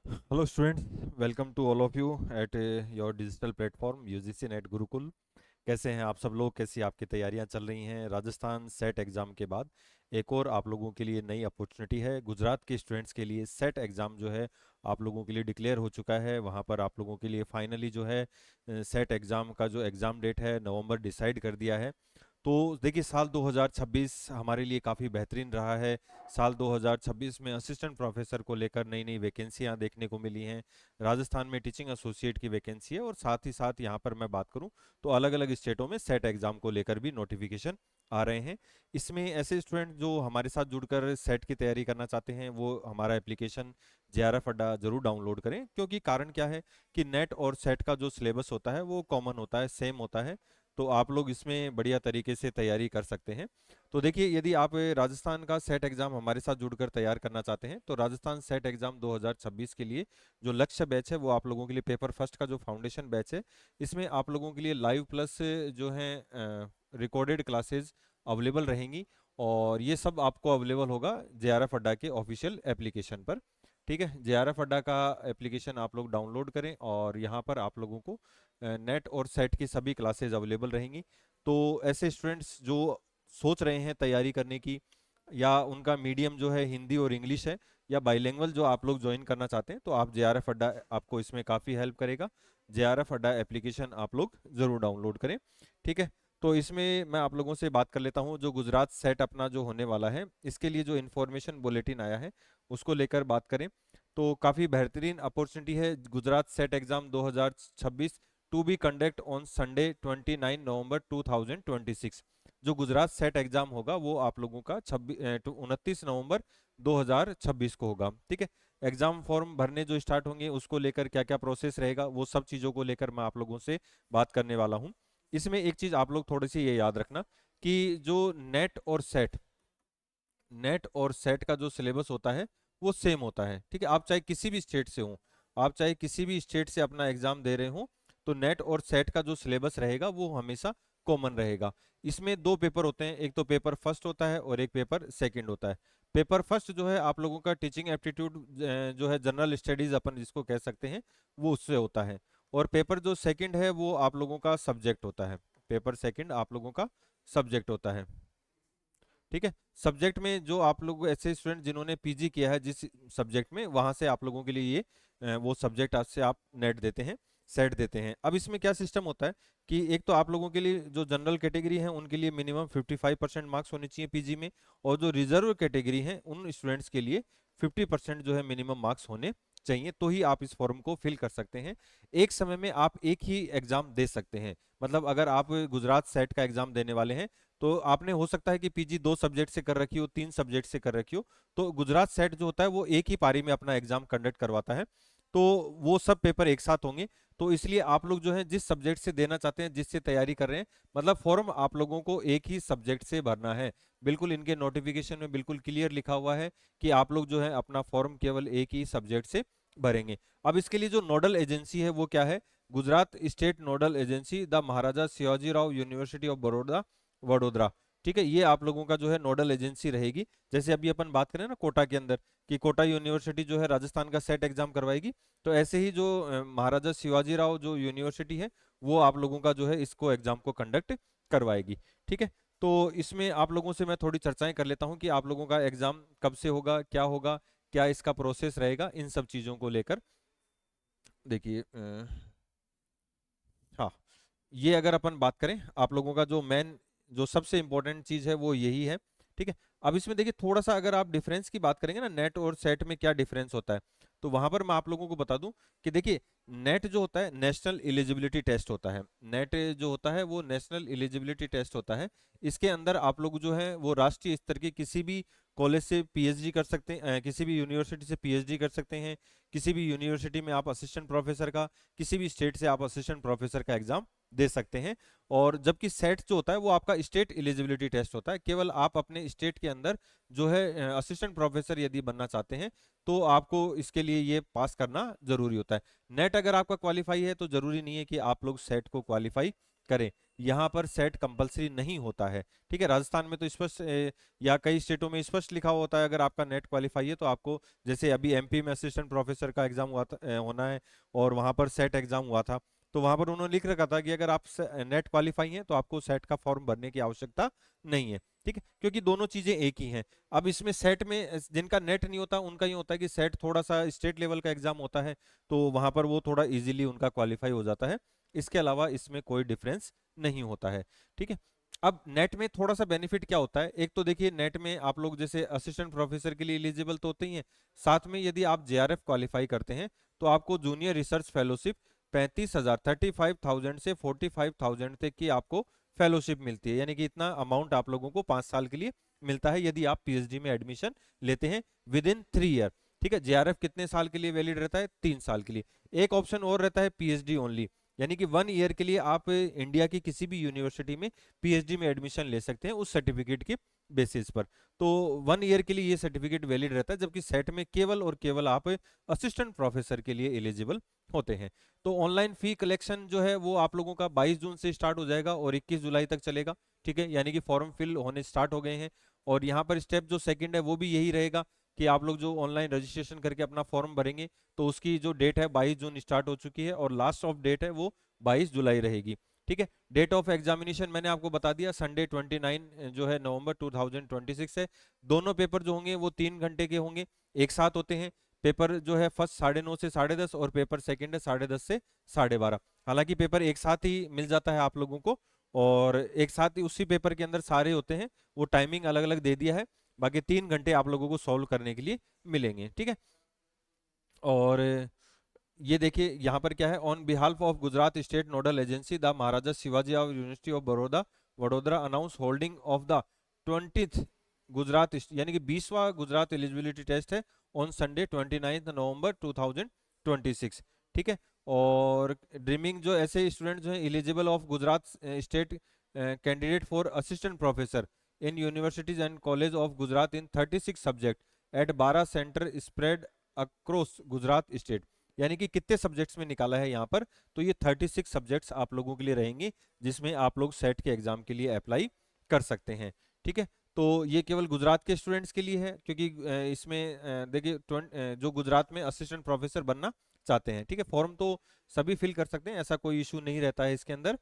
Hello students, welcome to all of you at your digital platform UGC NET Gurukul. कैसे हैं आप सब लोग? कैसी आपकी तैयारियां चल रही हैं? राजस्थान सेट एग्ज़ाम के बाद एक और आप लोगों के लिए नई अपॉर्चुनिटी है। गुजरात के स्टूडेंट्स के लिए सेट एग्ज़ाम जो है आप लोगों के लिए डिक्लेयर हो चुका है। वहां पर आप लोगों के लिए फाइनली जो है सेट एग्ज़ाम का जो एग्ज़ाम डेट है नवंबर डिसाइड कर दिया है। तो देखिए, साल 2026 हमारे लिए काफ़ी बेहतरीन रहा है। साल 2026 में असिस्टेंट प्रोफेसर को लेकर नई नई वैकेंसियां देखने को मिली हैं। राजस्थान में टीचिंग एसोसिएट की वैकेंसी है, और साथ ही साथ यहाँ पर मैं बात करूँ तो अलग अलग स्टेटों में सेट एग्ज़ाम को लेकर भी नोटिफिकेशन आ रहे हैं। इसमें ऐसे स्टूडेंट जो हमारे साथ जुड़कर सेट की तैयारी करना चाहते हैं वो हमारा एप्लीकेशन जेआरएफ अड्डा जरूर डाउनलोड करें, क्योंकि कारण क्या है कि नेट और सेट का जो सिलेबस होता है वो कॉमन होता है, सेम होता है। तो आप लोग इसमें बढ़िया तरीके से तैयारी कर सकते हैं। तो देखिए, यदि आप राजस्थान का सेट एग्ज़ाम हमारे साथ जुड़कर तैयार करना चाहते हैं तो राजस्थान सेट एग्ज़ाम 2026 के लिए जो लक्ष्य बैच है वो आप लोगों के लिए पेपर फर्स्ट का जो फाउंडेशन बैच है, इसमें आप लोगों के लिए लाइव प्लस जो है रिकॉर्डेड क्लासेस अवेलेबल रहेंगी। और ये सब आपको अवेलेबल होगा जेआरएफ अड्डा के ऑफिशियल एप्लीकेशन पर। ठीक है, जेआरएफ अड्डा का एप्लीकेशन आप लोग डाउनलोड करें, और यहाँ पर आप लोगों को नेट और सेट की सभी क्लासेस अवेलेबल रहेंगी। तो ऐसे स्टूडेंट्स जो सोच रहे हैं तैयारी करने की, या उनका मीडियम जो है हिंदी और इंग्लिश है, या बाइलिंगुअल जो आप लोग ज्वाइन करना चाहते हैं, तो आप जेआरएफ अड्डा आपको इसमें काफ़ी हेल्प करेगा। जेआरएफ अड्डा एप्लीकेशन आप लोग ज़रूर डाउनलोड करें। ठीक है, तो इसमें मैं आप लोगों से बात कर लेता हूं, जो गुजरात सेट अपना जो होने वाला है इसके लिए जो इन्फॉर्मेशन बुलेटिन आया है उसको लेकर बात करें तो काफ़ी बेहतरीन अपॉर्चुनिटी है। Gujarat SET exam 2026 to be conduct on Sunday 29 November 2026। जो गुजरात सेट एग्जाम होगा वो आप लोगों का 29 नवंबर 2026 को होगा। ठीक है, एग्जाम फॉर्म भरने जो स्टार्ट होंगे उसको लेकर क्या क्या प्रोसेस रहेगा वो सब चीज़ों को लेकर मैं आप लोगों से बात करने वाला हूँ। इसमें एक चीज़ आप लोग थोड़ी सी ये याद रखना कि जो नेट और सेट का जो सिलेबस होता है वो सेम होता है। ठीक है, आप चाहे किसी भी स्टेट से हो, आप चाहे किसी भी स्टेट से अपना एग्जाम दे रहे हो, तो नेट और सेट का जो सिलेबस रहेगा वो हमेशा कॉमन रहेगा। इसमें दो पेपर होते हैं, एक तो पेपर फर्स्ट होता है और एक पेपर सेकंड होता है। पेपर फर्स्ट जो है आप लोगों का टीचिंग एप्टीट्यूड जो है जनरल स्टडीज अपन जिसको कह सकते हैं, वो उससे होता है। और पेपर जो सेकंड है वो आप लोगों का सब्जेक्ट होता है। पेपर सेकंड आप लोगों का सब्जेक्ट होता है। ठीक है, सब्जेक्ट में जो आप लोग ऐसे स्टूडेंट जिन्होंने पीजी किया है जिस सब्जेक्ट में, वहां से आप लोगों के लिए ये वो सब्जेक्ट आज से आप नेट देते हैं, सेट देते हैं। अब इसमें क्या सिस्टम होता है कि एक तो आप लोगों के लिए जो जनरल कैटेगरी है उनके लिए मिनिमम 55% मार्क्स होने चाहिए पीजी में, और जो रिजर्व कैटेगरी है उन स्टूडेंट्स के लिए 50% जो है मिनिमम मार्क्स होने चाहिए, तो ही आप इस फॉर्म को फिल कर सकते हैं। एक समय में आप एक ही एग्जाम दे सकते हैं। मतलब अगर आप गुजरात सेट का एग्जाम देने वाले हैं तो आपने हो सकता है कि पीजी 2 सब्जेक्ट से कर रखी हो, 3 सब्जेक्ट से कर रखी हो, तो गुजरात सेट जो होता है वो एक ही पारी में अपना एग्जाम कंडक्ट करवाता है। तो वो सब पेपर एक साथ होंगे। तो इसलिए आप लोग जो है जिस सब्जेक्ट से देना चाहते हैं, जिससे तैयारी कर रहे हैं, मतलब फॉर्म आप लोगों को एक ही सब्जेक्ट से भरना है। बिल्कुल इनके नोटिफिकेशन में बिल्कुल क्लियर लिखा हुआ है कि आप लोग जो है अपना फॉर्म केवल एक ही सब्जेक्ट से भरेंगे। अब इसके लिए जो नोडल एजेंसी है वो क्या है? Gujarat state nodal agency the Maharaja Sayaji Rao university of Baroda, Vadodara. ठीक है, ये आप लोगों का जो है नोडल एजेंसी रहेगी। जैसे अभी अपन बात करें ना कोटा के अंदर कि कोटा यूनिवर्सिटी जो है राजस्थान का सेट एग्जाम करवाएगी, तो ऐसे ही जो महाराजा शिवाजी राव जो यूनिवर्सिटी है वो आप लोगों का जो है इसको एग्जाम को कंडक्ट करवाएगी। ठीक है, तो इसमें आप लोगों से मैं थोड़ी चर्चाएं कर लेता हूं कि आप लोगों का एग्जाम कब से होगा, क्या होगा, क्या इसका प्रोसेस रहेगा, इन सब चीज़ों को लेकर। देखिए, हाँ, ये अगर अपन बात करें आप लोगों का जो मेन जो सबसे इंपॉर्टेंट चीज है वो यही है। ठीक है, अब इसमें देखिए थोड़ा सा अगर आप डिफरेंस की बात करेंगे ना, नेट और सेट में क्या डिफरेंस होता है, तो वहां पर मैं आप लोगों को बता दूं कि देखिए, नेट जो होता है नेशनल एलिजिबिलिटी टेस्ट होता है। नेट जो होता है वो नेशनल एलिजिबिलिटी टेस्ट होता है। इसके अंदर आप लोग जो है वो राष्ट्रीय स्तर के किसी भी कॉलेज से पीएचडी कर सकते हैं, किसी भी यूनिवर्सिटी से पीएचडी कर सकते हैं, किसी भी यूनिवर्सिटी में आप असिस्टेंट प्रोफेसर का, किसी भी स्टेट से आप असिस्टेंट प्रोफेसर का एग्जाम दे सकते हैं। और जबकि सेट जो होता है वो आपका स्टेट एलिजिबिलिटी टेस्ट होता है। केवल आप अपने स्टेट के अंदर जो है असिस्टेंट प्रोफेसर यदि बनना चाहते हैं तो आपको इसके लिए ये पास करना जरूरी होता है। नेट अगर आपका क्वालिफाई है तो जरूरी नहीं है कि आप लोग सेट को क्वालिफाई करें। यहाँ पर सेट कंपलसरी नहीं होता है, ठीक है। राजस्थान में तो स्पष्ट या कई स्टेटों में स्पष्ट लिखा हुआ होता है, अगर आपका नेट क्वालिफाई है तो आपको, जैसे अभी एमपी में असिस्टेंट प्रोफेसर का एग्जाम हुआ था, होना है, और वहाँ पर सेट एग्जाम हुआ था, तो वहाँ पर उन्होंने लिख रखा था कि अगर आप नेट क्वालिफाई हैं तो आपको सेट का फॉर्म भरने की आवश्यकता नहीं है, ठीक है, क्योंकि दोनों चीजें एक ही हैं। अब इसमें सेट में जिनका नेट नहीं होता उनका ये होता है कि सेट थोड़ा सा स्टेट लेवल का एग्जाम होता है, तो वहां पर वो थोड़ा इजीली उनका क्वालिफाई हो जाता है। इसके अलावा इसमें कोई डिफरेंस नहीं होता है, ठीक है। अब नेट में थोड़ा सा बेनिफिट क्या होता है, एक तो देखिए नेट में आप लोग जैसे असिस्टेंट प्रोफेसर के लिए एलिजिबल तो होते ही हैं, साथ में यदि आप जेआरएफ क्वालिफाई करते हैं तो आपको जूनियर रिसर्च फेलोशिप 35,000 35,000 से 45,000 तक की आपको फेलोशिप मिलती है, यानी कि इतना अमाउंट आप लोगों को 5 साल के लिए मिलता है यदि आप पीएचडी में एडमिशन लेते हैं विद इन 3 ईयर, ठीक है। जेआरएफ कितने साल के लिए वैलिड रहता है, 3 साल के लिए। एक ऑप्शन और रहता है पीएचडी ओनली, यानी कि 1 ईयर के लिए आप इंडिया की किसी भी यूनिवर्सिटी में पीएचडी में एडमिशन ले सकते हैं उस सर्टिफिकेट के बेसिस पर। तो 1 ईयर के लिए ये सर्टिफिकेट वैलिड रहता है, जबकि सेट में केवल और केवल आप असिस्टेंट प्रोफेसर के लिए एलिजिबल होते हैं। तो ऑनलाइन फी कलेक्शन जो है वो आप लोगों का 22 जून से स्टार्ट हो जाएगा और 21 जुलाई तक चलेगा, ठीक है, यानी कि फॉर्म फिल होने स्टार्ट हो गए हैं। और यहाँ पर स्टेप जो सेकंड है वो भी यही रहेगा कि आप लोग जो ऑनलाइन रजिस्ट्रेशन करके अपना फॉर्म भरेंगे तो उसकी जो डेट है 22 जून स्टार्ट हो चुकी है और लास्ट ऑफ डेट है वो 22 जुलाई रहेगी, ठीक है। डेट ऑफ एग्जामिनेशन मैंने आपको बता दिया, संडे 29 जो है नवंबर 2026 है। दोनों पेपर जो होंगे वो 3 घंटे के होंगे, एक साथ होते हैं। पेपर जो है फर्स्ट 9:30 से 10:30 और पेपर सेकंड है 10:30 से 12:30। हालांकि पेपर एक साथ ही मिल जाता है आप लोगों को, और एक साथ ही उसी पेपर के अंदर सारे होते हैं, वो टाइमिंग अलग अलग दे दिया है। बाकी 3 घंटे आप लोगों को सॉल्व करने के लिए मिलेंगे, ठीक है। और ये देखिए यहाँ पर क्या है, on behalf of Gujarat state nodal agency the Maharaja Shivaji of university of Baroda Vadodara announce holding of the 20th Gujarat, यानी कि 20वां गुजरात एलिजिबिलिटी टेस्ट है ऑन संडे 29 नवंबर 2026, ठीक है। और ड्रीमिंग जो ऐसे स्टूडेंट जो है eligible of Gujarat state candidate for assistant professor in universities and college of Gujarat in 36 subject at 12 centre spread across Gujarat state, यानी कि कितने सब्जेक्ट्स में निकाला है यहाँ पर, तो ये 36 सब्जेक्ट्स आप लोगों के लिए रहेंगे जिसमें आप लोग सेट के एग्जाम के लिए अप्लाई कर सकते हैं, ठीक है। तो ये केवल गुजरात के स्टूडेंट्स के लिए है, क्योंकि इसमें देखिए जो गुजरात में असिस्टेंट प्रोफेसर बनना चाहते हैं, ठीक है, फॉर्म तो सभी फिल कर सकते हैं, ऐसा कोई इशू नहीं रहता है इसके अंदर।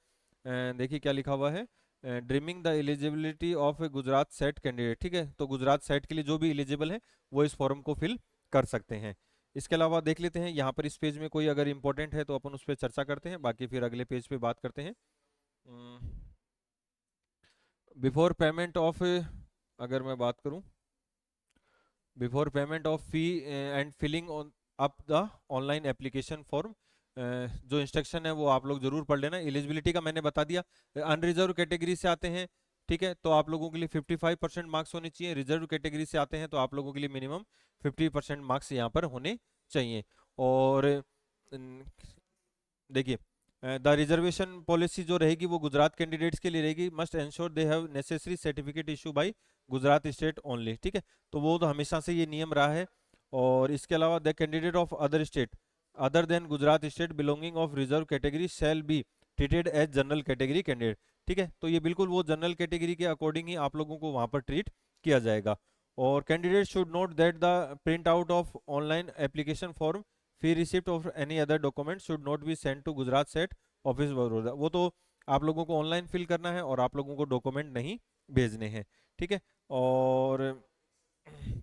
देखिए क्या लिखा हुआ है, dreaming the eligibility of A Gujarat set candidate, ठीक है, तो गुजरात सेट के लिए जो भी एलिजिबल है वो इस फॉर्म को फिल कर सकते हैं। इसके अलावा देख लेते हैं यहाँ पर इस पेज में कोई अगर इंपॉर्टेंट है तो अपन उस पर चर्चा करते हैं, बाकी फिर अगले पेज पे बात करते हैं। बिफोर पेमेंट ऑफ, अगर मैं बात करूं, before payment of fee and filling on up the online application form, जो इंस्ट्रक्शन है वो आप लोग जरूर पढ़ लेना। एलिजिबिलिटी का मैंने बता दिया, अनरिजर्व कैटेगरी से आते हैं, ठीक है, तो आप लोगों के लिए 55% मार्क्स होने चाहिए। रिजर्व कैटेगरी से आते हैं तो आप लोगों के लिए मिनिमम 50% मार्क्स यहाँ पर होने चाहिए। और देखिए द रिजर्वेशन पॉलिसी जो रहेगी वो गुजरात कैंडिडेट्स के लिए रहेगी, must ensure they have necessary certificate issue bye Gujarat state only, ठीक है, तो वो तो हमेशा से ये नियम रहा है। और इसके अलावा the candidate of other state other than Gujarat state belonging of reserve category shall be treated as general category candidate, ठीक है, तो ये बिल्कुल वो जनरल कैटेगरी के अकॉर्डिंग ही आप लोगों को वहां पर ट्रीट किया जाएगा। और candidate should note that the print out of online application form fee receipt of any other document should not be send to Gujarat SET office Baroda, वो तो आप लोगों को ऑनलाइन फिल करना है और आप लोगों को डॉक्यूमेंट नहीं भेजने हैं, ठीक है। और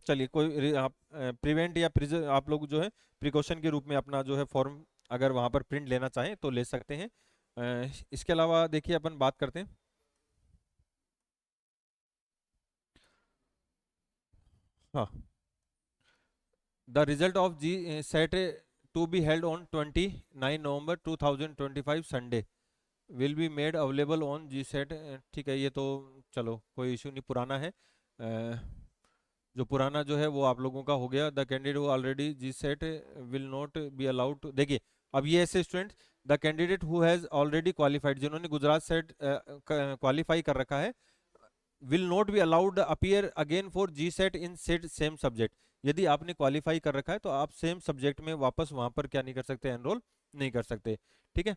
चलिए कोई आप प्रिवेंट या आप लोग जो है प्रिकॉशन के रूप में अपना जो है फॉर्म अगर वहां पर प्रिंट लेना चाहें तो ले सकते हैं। इसके अलावा देखिए अपन बात करते हैं, हाँ, the result of G SET to be held on 29 November 2025 Sunday will be made available on G SET, ठीक है, ये तो चलो कोई इशू नहीं, पुराना है, जो पुराना जो है वो आप लोगों का हो गया। The candidate who already G SET will not be allowed to, देखिए अब ये ऐसे student, the candidate who has already qualified, जिन्होंने गुजरात सेट क्वालिफाई कर रखा है, will not be allowed appear again for G SET in SET same subject, यदि आपने क्वालिफाई कर रखा है तो आप सेम सब्जेक्ट में वापस वहां पर क्या नहीं कर सकते, एनरोल नहीं कर सकते, ठीक है।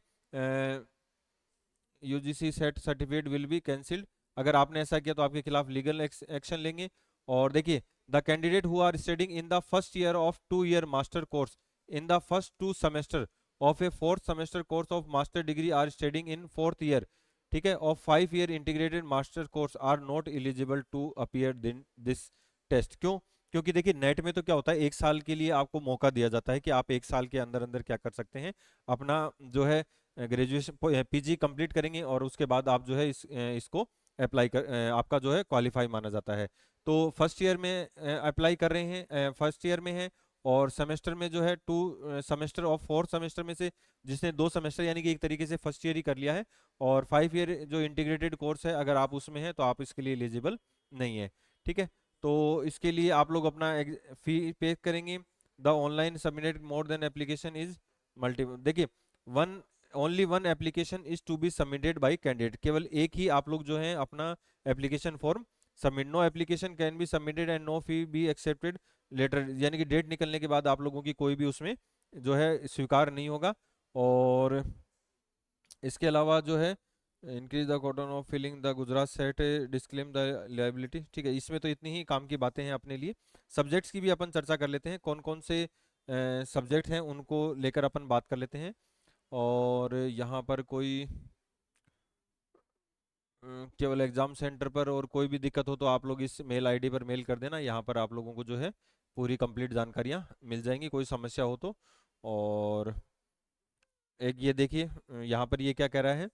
UGC set certificate will be cancelled. अगर आपने ऐसा किया तो आपके खिलाफ लीगल एक्शन लेंगे। और देखिए, the candidate who are studying in the first year of 2 year master course in the first 2 semester of a fourth semester course of master degree are studying in fourth year, ठीक है, of 5 year integrated master course are not eligible to appear this test. क्यों? क्योंकि देखिए, net में तो क्या होता है, 1 साल के लिए आपको मौका दिया जाता है कि आप 1 साल के अंदर अंदर क्या कर सकते हैं, अपना जो है ग्रेजुएशन पीजी कंप्लीट करेंगे और उसके बाद आप जो है इसको अप्लाई कर आपका जो है क्वालिफाई माना जाता है। तो फर्स्ट ईयर में अप्लाई कर रहे हैं, फर्स्ट ईयर में है, और सेमेस्टर में जो है 2 semester ऑफ 4 semester में से जिसने 2 semester यानी कि एक तरीके से फर्स्ट ईयर ही कर लिया है, और 5 year जो इंटीग्रेटेड कोर्स है अगर आप उसमें हैं तो आप इसके लिए एलिजिबल नहीं है। ठीक है, तो इसके लिए आप लोग अपना फी पे करेंगे। The online submitted more than application is multi, देखिए, one only one application is to be submitted by candidate, केवल एक ही आप लोग जो है अपना application form submit, no application can be submitted and no fee be accepted later, यानी कि डेट निकलने के बाद आप लोगों की कोई भी उसमें जो है स्वीकार नहीं होगा। और इसके अलावा जो है increase the cotton of filling the Gujarat SET disclaim the liability, ठीक है, इसमें तो इतनी ही काम की बातें हैं अपने लिए। सब्जेक्ट्स की भी अपन चर्चा कर लेते हैं, कौन कौन से सब्जेक्ट हैं उनको लेकर अपन बात कर लेते हैं। और यहाँ पर कोई केवल एग्जाम सेंटर पर, और कोई भी दिक्कत हो तो आप लोग इस मेल आईडी पर मेल कर देना, यहाँ पर आप लोगों को जो है पूरी कंप्लीट जानकारियाँ मिल जाएंगी कोई समस्या हो तो। और एक ये देखिए, यहाँ पर ये क्या कह रहा है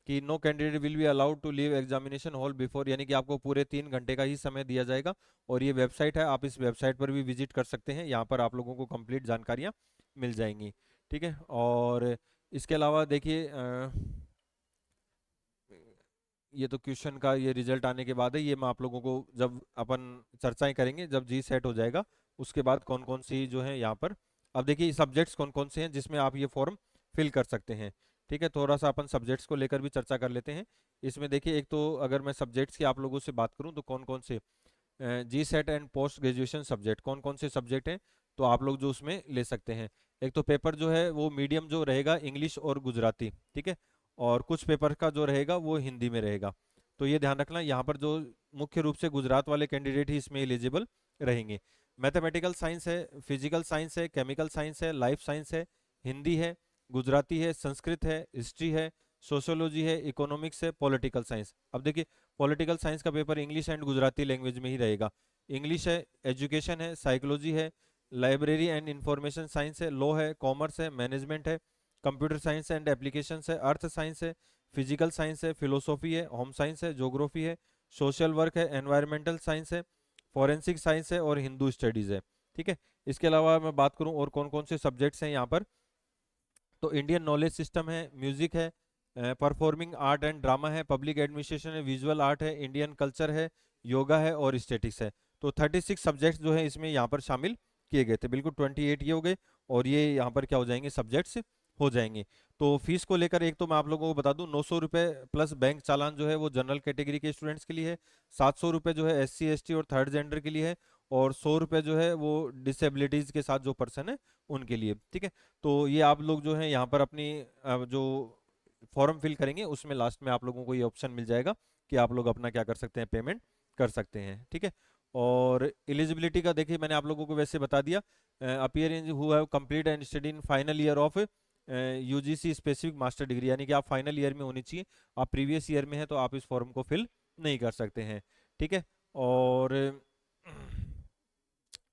कि no candidate will be allowed to leave examination hall before, यानी कि आपको पूरे 3 घंटे का ही समय दिया जाएगा। और ये वेबसाइट है, आप इस वेबसाइट पर भी विजिट कर सकते हैं, यहाँ पर आप लोगों को कंप्लीट जानकारियाँ मिल जाएंगी। ठीक है, और इसके अलावा देखिए, ये तो क्वेश्चन का ये रिजल्ट आने के बाद है, ये मैं आप लोगों को जब अपन चर्चाएं करेंगे जब जी सेट हो जाएगा उसके बाद कौन कौन सी जो है यहाँ पर, अब देखिए सब्जेक्ट्स कौन कौन से हैं जिसमें आप ये फॉर्म फिल कर सकते हैं। ठीक है, थोड़ा सा अपन सब्जेक्ट्स को लेकर भी चर्चा कर लेते हैं। इसमें देखिए, एक तो अगर मैं सब्जेक्ट्स की आप लोगों से बात करूँ तो कौन कौन से G SET and post graduation subject, कौन कौन से सब्जेक्ट हैं तो आप लोग जो उसमें ले सकते हैं। एक तो पेपर जो है वो मीडियम जो रहेगा इंग्लिश और गुजराती, ठीक है, और कुछ पेपर का जो रहेगा वो हिंदी में रहेगा। तो ये ध्यान रखना, यहाँ पर जो मुख्य रूप से गुजरात वाले कैंडिडेट ही इसमें एलिजिबल रहेंगे। मैथमेटिकल साइंस है, फिजिकल साइंस है, केमिकल साइंस है, लाइफ साइंस है, हिंदी है, गुजराती है, संस्कृत है, हिस्ट्री है, सोशियोलॉजी है, इकोनॉमिक्स है, पॉलिटिकल साइंस। अब देखिए, पॉलिटिकल साइंस का paper English and Gujarati language में ही रहेगा। इंग्लिश है, एजुकेशन है, साइकोलॉजी है, लाइब्रेरी एंड इंफॉर्मेशन साइंस है, लॉ है, कॉमर्स है, मैनेजमेंट है, कंप्यूटर साइंस एंड एप्लीकेशंस है, अर्थ साइंस है, फिजिकल साइंस है, फिलोसॉफी है, होम साइंस है, ज्योग्राफी है, सोशल वर्क है, एनवायरमेंटल साइंस है, फॉरेंसिक साइंस है और हिंदू स्टडीज़ है। ठीक है, इसके अलावा मैं बात करूं और कौन कौन से सब्जेक्ट्स हैं यहाँ पर, तो इंडियन नॉलेज सिस्टम है, म्यूजिक है, परफॉर्मिंग आर्ट एंड ड्रामा है, पब्लिक एडमिनिस्ट्रेशन है, विजुअल आर्ट है, इंडियन कल्चर है, योगा है और स्टेटिक्स है। तो 36 सब्जेक्ट्स जो है इसमें यहाँ पर शामिल किए गए थे, बिल्कुल 28 ये हो गए, और ये यहाँ पर क्या हो जाएंगे, सब्जेक्ट्स हो जाएंगे। तो फीस को लेकर एक तो मैं आप लोगों को बता दूं, 900 रुपये प्लस बैंक चालान जो है वो जनरल कैटेगरी के स्टूडेंट्स के लिए है, 700 रुपये जो है SC ST और थर्ड जेंडर के लिए है, और 100 रुपये जो है वो डिसेबिलिटीज के साथ जो पर्सन है उनके लिए। ठीक है, तो ये आप लोग जो है यहाँ पर अपनी जो फॉर्म फिल करेंगे उसमें लास्ट में आप लोगों को ये ऑप्शन मिल जाएगा कि आप लोग अपना क्या कर सकते हैं, पेमेंट कर सकते हैं। ठीक है, और एलिजिबिलिटी का देखिए मैंने आप लोगों को वैसे बता दिया, appear in who have complete and study in final year of UGC specific master degree, यानी कि आप फाइनल ईयर में होनी चाहिए, आप प्रीवियस ईयर में हैं तो आप इस फॉर्म को फिल नहीं कर सकते हैं। ठीक है, और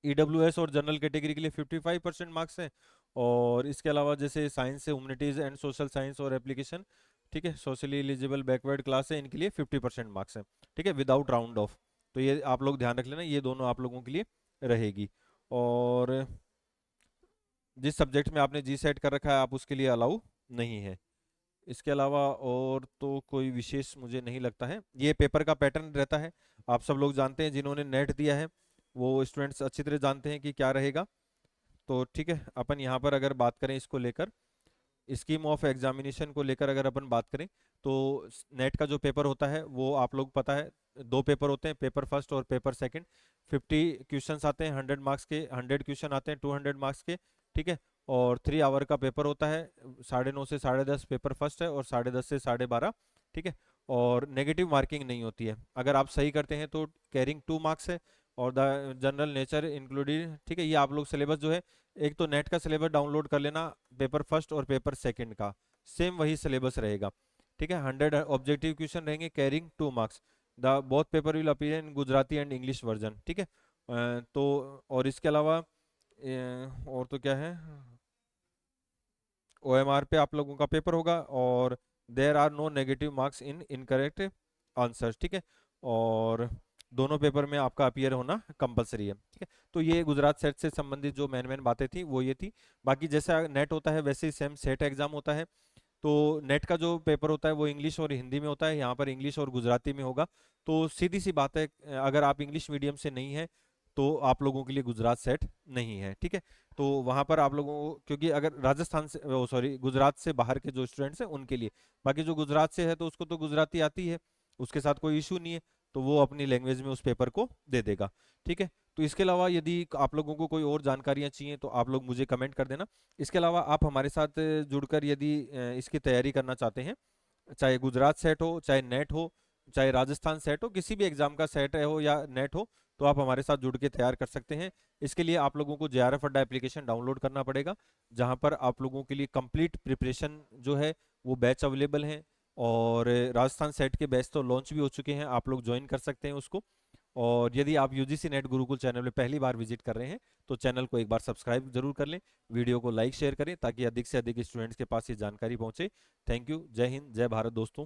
EWS और जनरल कैटेगरी के लिए 55% मार्क्स हैं, और इसके अलावा जैसे साइंस से ह्यूमनिटीज़ एंड सोशल साइंस और एप्लीकेशन, ठीक है, सोशली एलिजिबल बैकवर्ड क्लास है, इनके लिए 50% मार्क्स हैं। ठीक है, विदाउट राउंड ऑफ, तो ये आप लोग ध्यान रख लेना, ये दोनों आप लोगों के लिए रहेगी। और जिस सब्जेक्ट में आपने जी सेट कर रखा है आप उसके लिए अलाउ नहीं है। इसके अलावा और तो कोई विशेष मुझे नहीं लगता है। ये पेपर का पैटर्न रहता है, आप सब लोग जानते हैं, जिन्होंने नेट दिया है वो स्टूडेंट्स अच्छी तरह जानते हैं कि क्या रहेगा। तो ठीक है, अपन यहाँ पर अगर बात करें इसको लेकर, स्कीम ऑफ एग्जामिनेशन को लेकर अगर अपन बात करें तो नेट का जो पेपर होता है वो आप लोग पता है 2 पेपर होते हैं, पेपर फर्स्ट और पेपर सेकंड। 50 क्वेश्चंस आते हैं 100 मार्क्स के, 100 क्वेश्चन आते हैं 200 मार्क्स के। ठीक है, और 3 आवर का पेपर होता है, 9:30 से 10:30 पेपर फर्स्ट है और 10:30 से 12:30 ठीक है। और नेगेटिव मार्किंग नहीं होती है, अगर आप सही करते हैं तो कैरिंग 2 मार्क्स है। और द जनरल नेचर इंक्लूडेड, ठीक है। ये आप लोग सिलेबस जो है, एक तो नेट का सिलेबस डाउनलोड कर लेना, पेपर फर्स्ट और पेपर सेकंड का सेम वही सिलेबस रहेगा, ठीक है। 100 ऑब्जेक्टिव क्वेश्चन रहेंगे, carrying 2 marks. The both paper will appear in Gujarati and English version, ठीक है। तो और इसके अलावा और तो क्या है, ओएमआर पे आप लोगों का पेपर होगा, और there are no negative marks in incorrect answers, ठीक है। और दोनों पेपर में आपका अपीयर होना कंपलसरी है, ठीक है। तो ये गुजरात सेट से संबंधित जो मेन मेन बातें थी वो ये थी। बाकी जैसा नेट होता है वैसे ही सेम सेट एग्जाम होता है। तो नेट का जो पेपर होता है वो इंग्लिश और हिंदी में होता है, यहाँ पर इंग्लिश और गुजराती में होगा। तो सीधी सी बात है, अगर आप इंग्लिश मीडियम से नहीं है तो आप लोगों के लिए गुजरात सेट नहीं है, ठीक है। तो वहाँ पर आप लोगों को, क्योंकि अगर राजस्थान से, सॉरी, गुजरात से बाहर के जो स्टूडेंट्स हैं उनके लिए, बाकी जो गुजरात से है तो उसको तो गुजराती आती है, उसके साथ कोई इशू नहीं है, तो वो अपनी लैंग्वेज में उस पेपर को दे देगा, ठीक है। तो इसके अलावा यदि आप लोगों को कोई और जानकारियाँ चाहिए तो आप लोग मुझे कमेंट कर देना। इसके अलावा आप हमारे साथ जुड़कर यदि इसकी तैयारी करना चाहते हैं, चाहे गुजरात सेट हो, चाहे नेट हो, चाहे राजस्थान सेट हो, किसी भी एग्जाम का सेट हो या नेट हो, तो आप हमारे साथ जुड़ के तैयार कर सकते हैं। इसके लिए आप लोगों को JRF अड्डा एप्लीकेशन डाउनलोड करना पड़ेगा, जहां पर आप लोगों के लिए कंप्लीट प्रिपरेशन जो है वो बैच अवेलेबल है। और राजस्थान सेट के बैच तो लॉन्च भी हो चुके हैं, आप लोग ज्वाइन कर सकते हैं उसको। और यदि आप UGC नेट गुरुकुल चैनल में पहली बार विजिट कर रहे हैं तो चैनल को एक बार सब्सक्राइब जरूर कर लें, वीडियो को लाइक शेयर करें ताकि अधिक से अधिक स्टूडेंट्स के पास ये जानकारी पहुंचे। थैंक यू, जय हिंद, जय भारत दोस्तों।